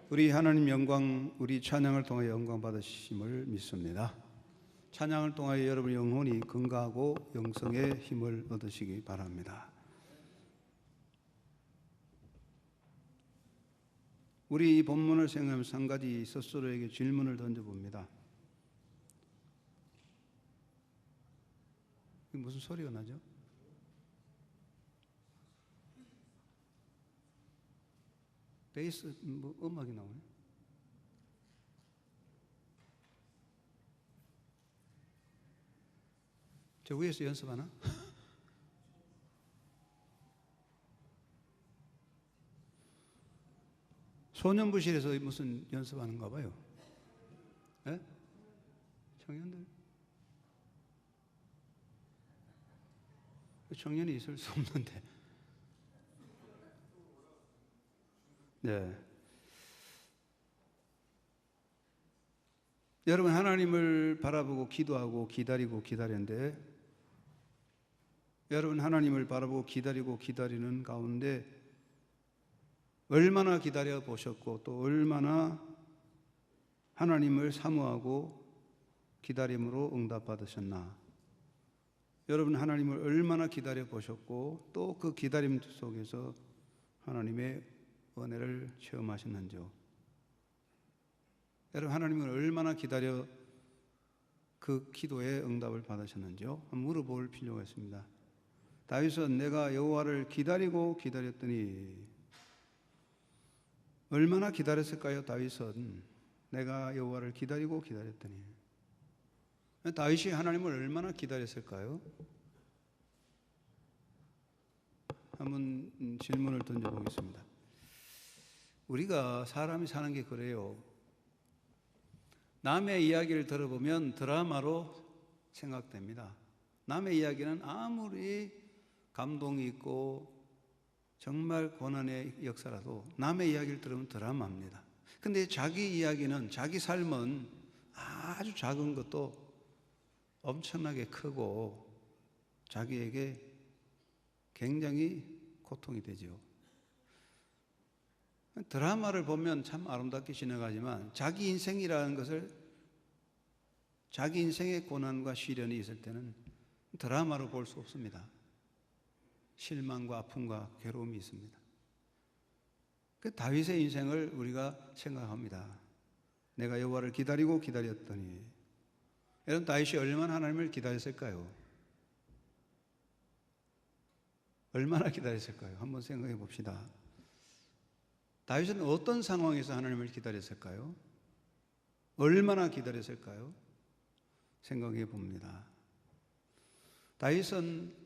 우리 하나님 영광, 우리 찬양을 통하여 영광 받으심을 믿습니다. 찬양을 통하여 여러분 영혼이 건강하고 영성의 힘을 얻으시기 바랍니다. 우리 이 본문을 생각하면서 한 가지 스스로에게 질문을 던져봅니다. 무슨 소리가 나죠? 베이스 음악이 나오네. 저 위에서 연습하나? 소년부실에서 무슨 연습하는가 봐요. 예? 청년들? 청년이 있을 수 없는데. 네. 여러분, 하나님을 바라보고 기도하고 기다리고 기다리는데, 여러분 하나님을 바라보고 기다리고 기다리는 가운데 얼마나 기다려 보셨고 또 얼마나 하나님을 사모하고 기다림으로 응답받으셨나? 여러분 하나님을 얼마나 기다려 보셨고 또 그 기다림 속에서 하나님의 은혜를 체험하셨는지요? 여러분 하나님을 얼마나 기다려 그 기도에 응답을 받으셨는지요? 한번 물어볼 필요가 있습니다. 다윗은 내가 여호와를 기다리고 기다렸더니, 얼마나 기다렸을까요? 다윗은 내가 여호와를 기다리고 기다렸더니. 다윗이 하나님을 얼마나 기다렸을까요? 한번 질문을 던져보겠습니다. 우리가 사람이 사는 게 그래요. 남의 이야기를 들어보면 드라마로 생각됩니다. 남의 이야기는 아무리 감동이 있고 정말 고난의 역사라도 남의 이야기를 들으면 드라마입니다. 근데 자기 이야기는, 자기 삶은 아주 작은 것도 엄청나게 크고 자기에게 굉장히 고통이 되죠. 드라마를 보면 참 아름답게 지나가지만 자기 인생이라는 것을, 자기 인생의 고난과 시련이 있을 때는 드라마로 볼 수 없습니다. 실망과 아픔과 괴로움이 있습니다. 그 다윗의 인생을 우리가 생각합니다. 내가 여호와를 기다리고 기다렸더니. 여러분 다윗이 얼마나 하나님을 기다렸을까요? 얼마나 기다렸을까요? 한번 생각해 봅시다. 다윗은 어떤 상황에서 하나님을 기다렸을까요? 얼마나 기다렸을까요? 생각해 봅니다. 다윗은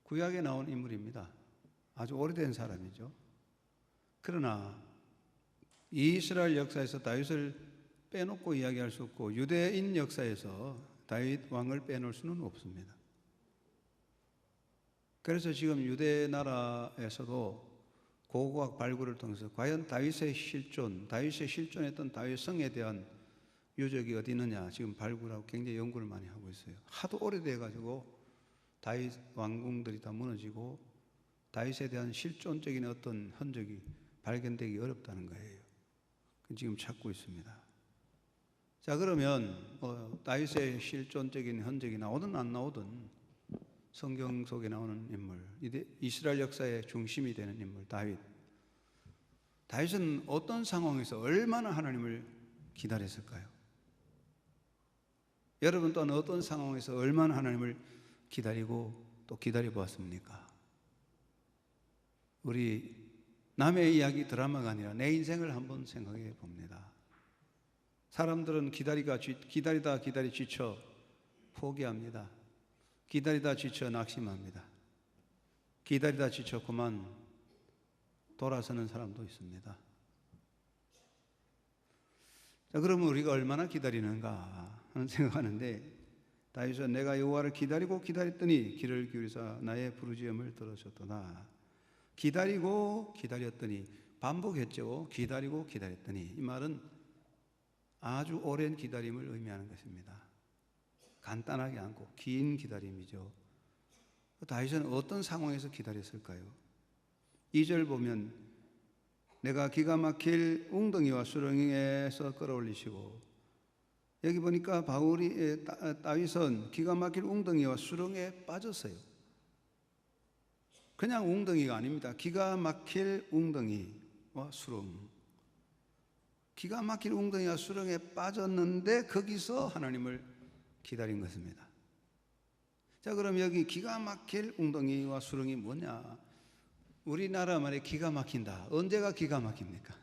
구약에 나온 인물입니다. 아주 오래된 사람이죠. 그러나 이스라엘 역사에서 다윗을 빼놓고 이야기할 수 없고 유대인 역사에서 다윗 왕을 빼놓을 수는 없습니다. 그래서 지금 유대 나라에서도 고고학 발굴을 통해서 과연 다윗의 실존했던 다윗 성에 대한 유적이 어디 있느냐 지금 발굴하고 굉장히 연구를 많이 하고 있어요. 하도 오래돼 가지고 다윗 왕궁들이 다 무너지고 다윗에 대한 실존적인 어떤 흔적이 발견되기 어렵다는 거예요. 지금 찾고 있습니다. 자, 그러면 다윗의 실존적인 흔적이 나오든 안 나오든 성경 속에 나오는 인물, 이스라엘 역사의 중심이 되는 인물 다윗은 어떤 상황에서 얼마나 하나님을 기다렸을까요? 여러분 또한 어떤 상황에서 얼마나 하나님을 기다리고 또 기다려 보았습니까? 우리 남의 이야기 드라마가 아니라 내 인생을 한번 생각해 봅니다. 사람들은 기다리다 지쳐 포기합니다. 기다리다 지쳐 낙심합니다. 기다리다 지쳐 그만 돌아서는 사람도 있습니다. 자, 그러면 우리가 얼마나 기다리는가 하는 생각하는데, 다윗은 내가 여호와를 기다리고 기다렸더니 귀를 기울이사 나의 부르짖음을 들으셨도다. 기다리고 기다렸더니, 반복했죠. 기다리고 기다렸더니. 이 말은 아주 오랜 기다림을 의미하는 것입니다. 간단하게 않고 긴 기다림이죠. 다윗은 어떤 상황에서 기다렸을까요? 2절 보면 내가 기가 막힐 웅덩이와 수렁에서 끌어올리시고, 여기 보니까 다윗은 기가 막힐 웅덩이와 수렁에 빠졌어요. 그냥 웅덩이가 아닙니다. 기가 막힐 웅덩이와 수렁. 기가 막힐 웅덩이와 수렁에 빠졌는데 거기서 하나님을 기다린 것입니다. 자, 그럼 여기 기가 막힐 웅덩이와 수렁이 뭐냐? 우리나라 말에 기가 막힌다. 언제가 기가 막힙니까?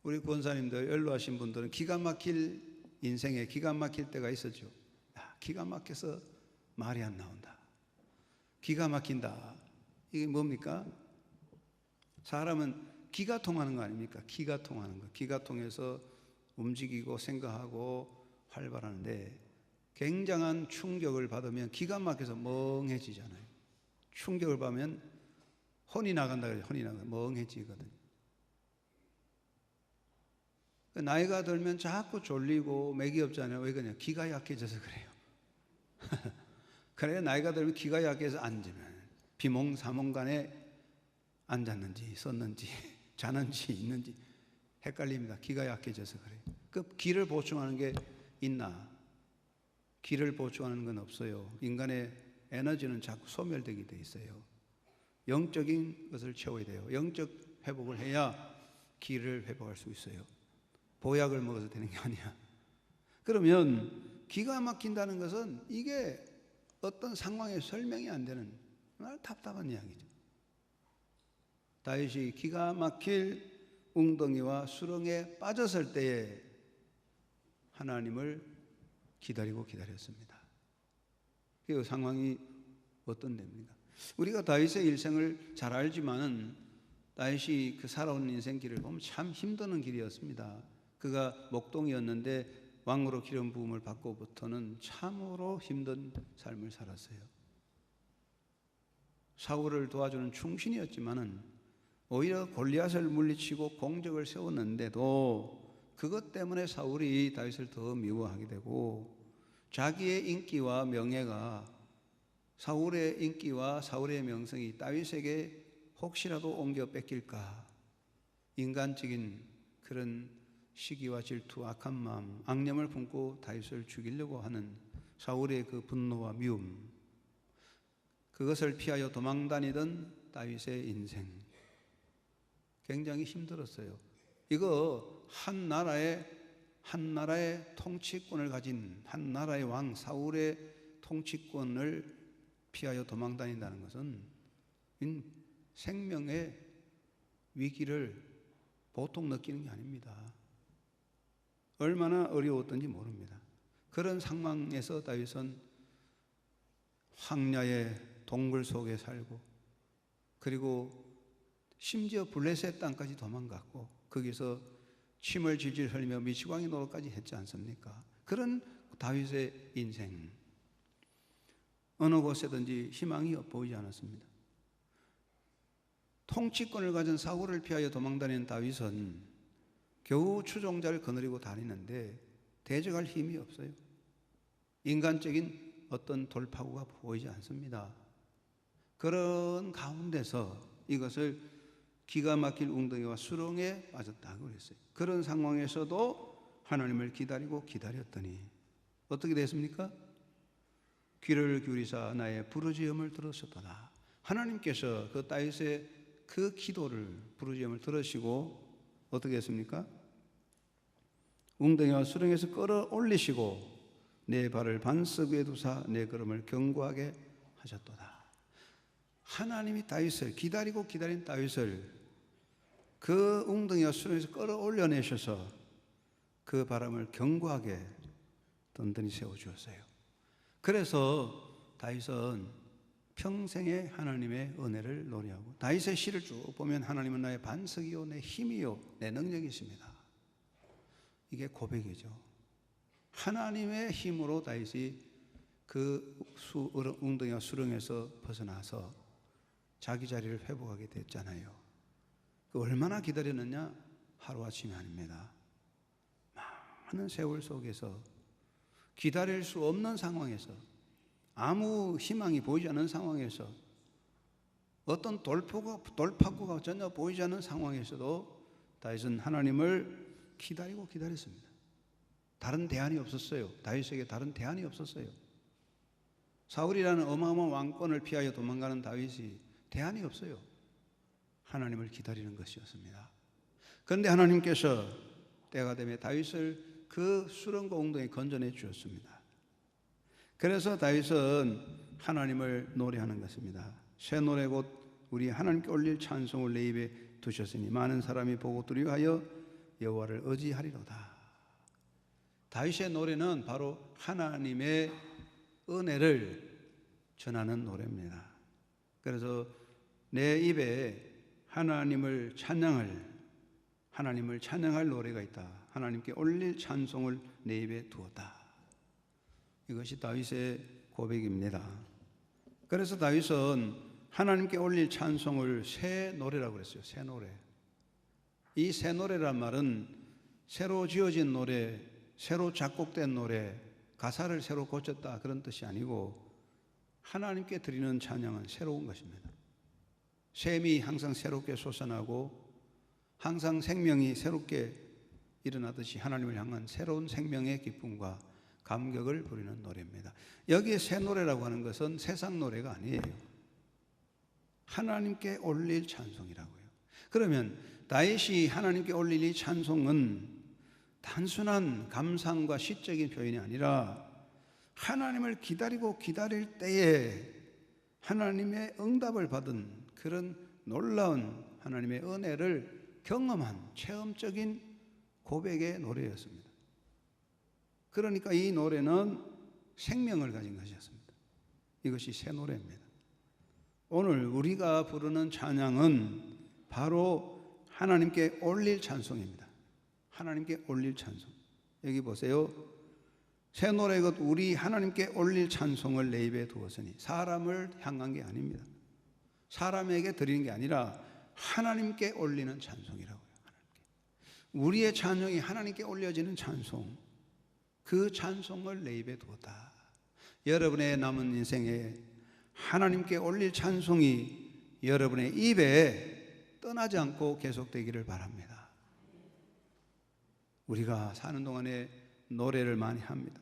우리 권사님들, 연로하신 분들은 기가 막힐 인생에 기가 막힐 때가 있었죠. 기가 막혀서 말이 안 나온다. 기가 막힌다. 이게 뭡니까? 사람은 기가 통하는 거 아닙니까? 기가 통하는 거. 기가 통해서 움직이고 생각하고 활발하는데 굉장한 충격을 받으면 기가 막혀서 멍해지잖아요. 충격을 받으면 혼이 나간다 그래요. 혼이 나가 멍해지거든요. 나이가 들면 자꾸 졸리고 맥이 없잖아요. 왜 그러냐? 기가 약해져서 그래요. 그래야 나이가 들면 기가 약해서 앉으면 비몽사몽간에 앉았는지 섰는지 자는지 있는지 헷갈립니다. 기가 약해져서 그래요. 그 기를 보충하는 게 있나? 기를 보충하는 건 없어요. 인간의 에너지는 자꾸 소멸되게 돼 있어요. 영적인 것을 채워야 돼요. 영적 회복을 해야 기를 회복할 수 있어요. 보약을 먹어서 되는 게 아니야. 그러면 기가 막힌다는 것은 이게 어떤 상황에 설명이 안 되는 정말 답답한 이야기죠. 다윗이 기가 막힐 웅덩이와 수렁에 빠졌을 때에 하나님을 기다리고 기다렸습니다. 그 상황이 어떤 데입니까? 우리가 다윗의 일생을 잘 알지만은 다윗이 그 살아온 인생 길을 보면 참 힘드는 길이었습니다. 그가 목동이었는데 왕으로 기름 부음을 받고부터는 참으로 힘든 삶을 살았어요. 사울을 도와주는 충신이었지만은 오히려 골리앗을 물리치고 공적을 세웠는데도 그것 때문에 사울이 다윗을 더 미워하게 되고 자기의 인기와 명예가 사울의 인기와 사울의 명성이 다윗에게 혹시라도 옮겨 뺏길까 인간적인 그런 시기와 질투, 악한 마음, 악념을 품고 다윗을 죽이려고 하는 사울의 그 분노와 미움, 그것을 피하여 도망다니던 다윗의 인생 굉장히 힘들었어요. 이거 한 나라의 통치권을 가진 한 나라의 왕 사울의 통치권을 피하여 도망다닌다는 것은 생명의 위기를 보통 느끼는 게 아닙니다. 얼마나 어려웠던지 모릅니다. 그런 상황에서 다윗은 황야의 동굴 속에 살고 그리고 심지어 블레셋 땅까지 도망갔고 거기서 침을 질질 흘리며 미치광이 노릇까지 했지 않습니까? 그런 다윗의 인생 어느 곳에든지 희망이 보이지 않았습니다. 통치권을 가진 사울을 피하여 도망다니는 다윗은 겨우 추종자를 거느리고 다니는데 대적할 힘이 없어요. 인간적인 어떤 돌파구가 보이지 않습니다. 그런 가운데서 이것을 기가 막힐 웅덩이와 수렁에 빠졌다고 그랬어요. 그런 상황에서도 하나님을 기다리고 기다렸더니 어떻게 됐습니까? 귀를 기울이사 나의 부르짖음을 들으셨도다. 하나님께서 그 다윗의 그 기도를 부르짖음을 들으시고 어떻게 했습니까? 웅덩이와 수렁에서 끌어올리시고 내 발을 반석 위에 두사 내 걸음을 견고하게 하셨도다. 하나님이 다윗을 기다리고 기다린 다윗을 그 웅덩이와 수렁에서 끌어올려내셔서 그 바람을 견고하게 든든히 세워주었어요. 그래서 다윗은 평생에 하나님의 은혜를 노래하고 다윗의 시를 쭉 보면 하나님은 나의 반석이요 내 힘이요 내 능력이십니다. 이게 고백이죠. 하나님의 힘으로 다윗이 그 웅덩이와 수렁에서 벗어나서 자기 자리를 회복하게 됐잖아요. 그 얼마나 기다렸느냐? 하루아침이 아닙니다. 많은 세월 속에서 기다릴 수 없는 상황에서 아무 희망이 보이지 않는 상황에서 어떤 돌파구가 전혀 보이지 않는 상황에서도 다윗은 하나님을 기다렸습니다. 다른 대안이 없었어요. 다윗에게 다른 대안이 없었어요. 사울이라는 어마어마한 왕권을 피하여 도망가는 다윗이 대안이 없어요. 하나님을 기다리는 것이었습니다. 그런데 하나님께서 때가 되면 다윗을 그 수렁과 웅덩이에 건져내 주었습니다. 그래서 다윗은 하나님을 노래하는 것입니다. 새 노래 곧 우리 하나님께 올릴 찬송을 내 입에 두셨으니 많은 사람이 보고 두려워하여 여호와를 의지하리로다. 다윗의 노래는 바로 하나님의 은혜를 전하는 노래입니다. 그래서 내 입에 하나님을 찬양할 노래가 있다. 하나님께 올릴 찬송을 내 입에 두었다. 이것이 다윗의 고백입니다. 그래서 다윗은 하나님께 올릴 찬송을 새 노래라고 그랬어요. 새 노래. 이 새 노래란 말은 새로 지어진 노래, 새로 작곡된 노래, 가사를 새로 고쳤다 그런 뜻이 아니고 하나님께 드리는 찬양은 새로운 것입니다. 샘이 항상 새롭게 솟아나고 항상 생명이 새롭게 일어나듯이 하나님을 향한 새로운 생명의 기쁨과 감격을 부리는 노래입니다. 여기에 새 노래라고 하는 것은 세상 노래가 아니에요. 하나님께 올릴 찬송이라고요. 그러면 다윗이 하나님께 올릴 이 찬송은 단순한 감상과 시적인 표현이 아니라 하나님을 기다릴 때에 하나님의 응답을 받은 그런 놀라운 하나님의 은혜를 경험한 체험적인 고백의 노래였습니다. 그러니까 이 노래는 생명을 가진 것이었습니다. 이것이 새 노래입니다. 오늘 우리가 부르는 찬양은 바로 하나님께 올릴 찬송입니다. 하나님께 올릴 찬송. 여기 보세요. 새 노래 곧 우리 하나님께 올릴 찬송을 내 입에 두었으니 사람을 향한 게 아닙니다. 사람에게 드리는 게 아니라 하나님께 올리는 찬송이라고요. 우리의 찬송이 하나님께 올려지는 찬송, 그 찬송을 내 입에 두었다. 여러분의 남은 인생에 하나님께 올릴 찬송이 여러분의 입에 떠나지 않고 계속되기를 바랍니다. 우리가 사는 동안에 노래를 많이 합니다.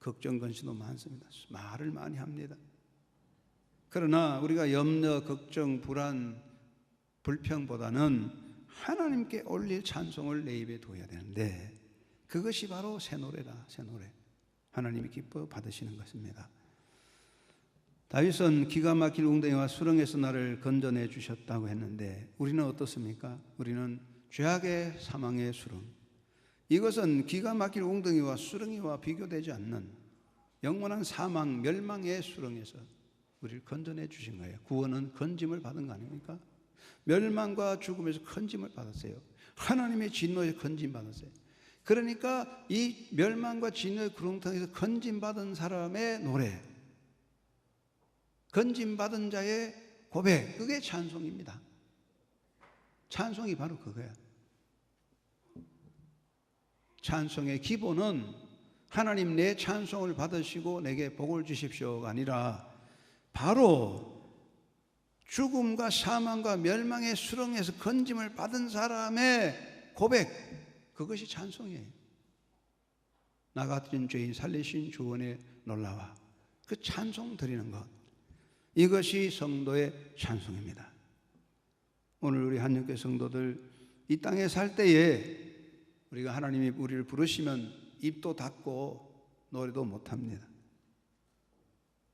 걱정 근심도 많습니다. 말을 많이 합니다. 그러나 우리가 염려, 걱정, 불안, 불평보다는 하나님께 올릴 찬송을 내 입에 둬야 되는데 그것이 바로 새 노래라. 새 노래. 하나님이 기뻐 받으시는 것입니다. 다윗은 기가 막힐 웅덩이와 수렁에서 나를 건져내 주셨다고 했는데 우리는 어떻습니까? 우리는 죄악의 사망의 수렁, 이것은 기가 막힐 웅덩이와 수렁이와 비교되지 않는 영원한 사망, 멸망의 수렁에서 우리를 건져내 주신 거예요. 구원은 건짐을 받은 거 아닙니까? 멸망과 죽음에서 건짐을 받았어요. 하나님의 진노에 건짐 받았어요. 그러니까 이 멸망과 진노의 구렁텅이에서 건짐 받은 사람의 노래, 건짐 받은 자의 고백, 그게 찬송입니다. 찬송이 바로 그거야. 찬송의 기본은 하나님 내 찬송을 받으시고 내게 복을 주십시오가 아니라 바로 죽음과 사망과 멸망의 수렁에서 건짐을 받은 사람의 고백, 그것이 찬송이에요. 나 같은 죄인 살리신 주원의 놀라와 그 찬송 드리는 것, 이것이 성도의 찬송입니다. 오늘 우리 한영교회 성도들 이 땅에 살 때에 우리가 하나님이 우리를 부르시면 입도 닫고 노래도 못합니다.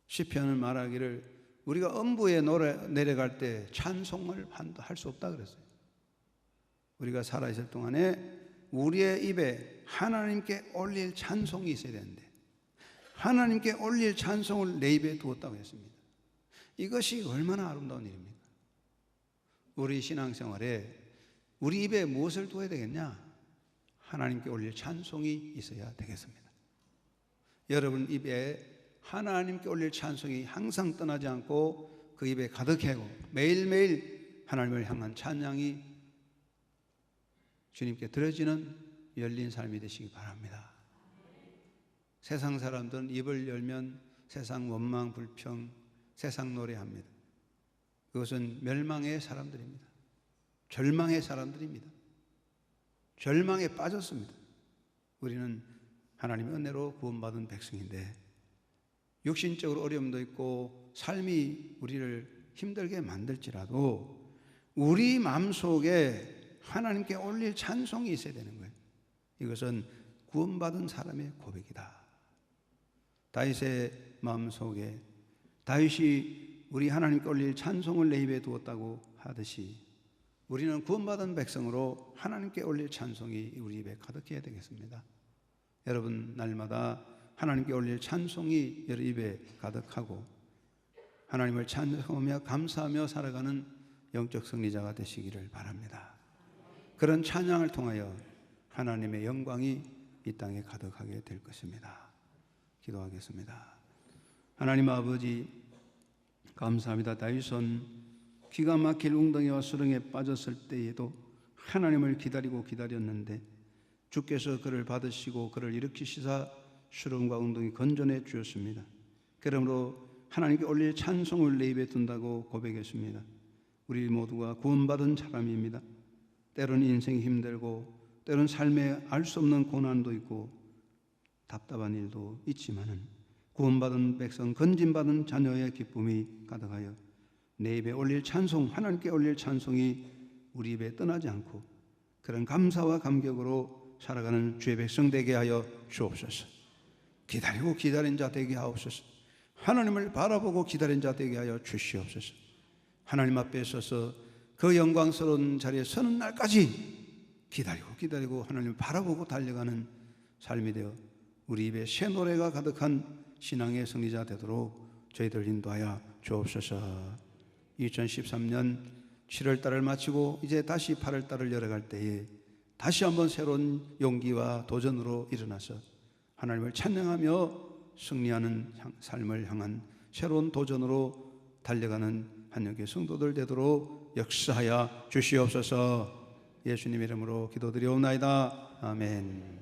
시편을 말하기를 우리가 음부에 내려갈 때 찬송을 할 수 없다 그랬어요. 우리가 살아있을 동안에 우리의 입에 하나님께 올릴 찬송이 있어야 되는데 하나님께 올릴 찬송을 내 입에 두었다고 했습니다. 이것이 얼마나 아름다운 일입니까? 우리 신앙생활에 우리 입에 무엇을 두어야 되겠냐? 하나님께 올릴 찬송이 있어야 되겠습니다. 여러분 입에 하나님께 올릴 찬송이 항상 떠나지 않고 그 입에 가득하고 매일매일 하나님을 향한 찬양이 주님께 드려지는 열린 삶이 되시기 바랍니다. 세상 사람들은 입을 열면 세상 원망, 불평, 세상 노래합니다. 그것은 멸망의 사람들입니다. 절망의 사람들입니다. 절망에 빠졌습니다. 우리는 하나님의 은혜로 구원받은 백성인데 육신적으로 어려움도 있고 삶이 우리를 힘들게 만들지라도 우리 마음속에 하나님께 올릴 찬송이 있어야 되는 거예요. 이것은 구원받은 사람의 고백이다. 다윗의 마음속에 다윗이 우리 하나님께 올릴 찬송을 내 입에 두었다고 하듯이 우리는 구원받은 백성으로 하나님께 올릴 찬송이 우리 입에 가득해야 되겠습니다. 여러분 날마다 하나님께 올릴 찬송이 여러분 입에 가득하고 하나님을 찬송하며 감사하며 살아가는 영적 승리자가 되시기를 바랍니다. 그런 찬양을 통하여 하나님의 영광이 이 땅에 가득하게 될 것입니다. 기도하겠습니다. 하나님 아버지 감사합니다. 다윗은 기가 막힐 웅덩이와 수렁에 빠졌을 때에도 하나님을 기다리고 기다렸는데 주께서 그를 받으시고 그를 일으키시사 수렁과 웅덩이 건져내 주었습니다. 그러므로 하나님께 올릴 찬송을 내 입에 둔다고 고백했습니다. 우리 모두가 구원받은 사람입니다. 때로는 인생이 힘들고 때로는 삶에 알 수 없는 고난도 있고 답답한 일도 있지만은 구원받은 백성, 건진받은 자녀의 기쁨이 가득하여 내 입에 올릴 찬송, 하나님께 올릴 찬송이 우리 입에 떠나지 않고 그런 감사와 감격으로 살아가는 주의 백성 되게 하여 주옵소서. 기다리고 기다린 자 되게 하옵소서. 하나님을 바라보고 기다린 자 되게 하여 주시옵소서. 하나님 앞에 서서 그 영광스러운 자리에 서는 날까지 기다리고 하나님을 바라보고 달려가는 삶이 되어 우리 입에 새 노래가 가득한 신앙의 승리자 되도록 저희들 인도하여 주옵소서. 2013년 7월 달을 마치고 이제 다시 8월 달을 열어갈 때에 다시 한번 새로운 용기와 도전으로 일어나서 하나님을 찬양하며 승리하는 삶을 향한 새로운 도전으로 달려가는 한영교회 성도들 되도록 역사하여 주시옵소서. 예수님 이름으로 기도드리옵나이다. 아멘.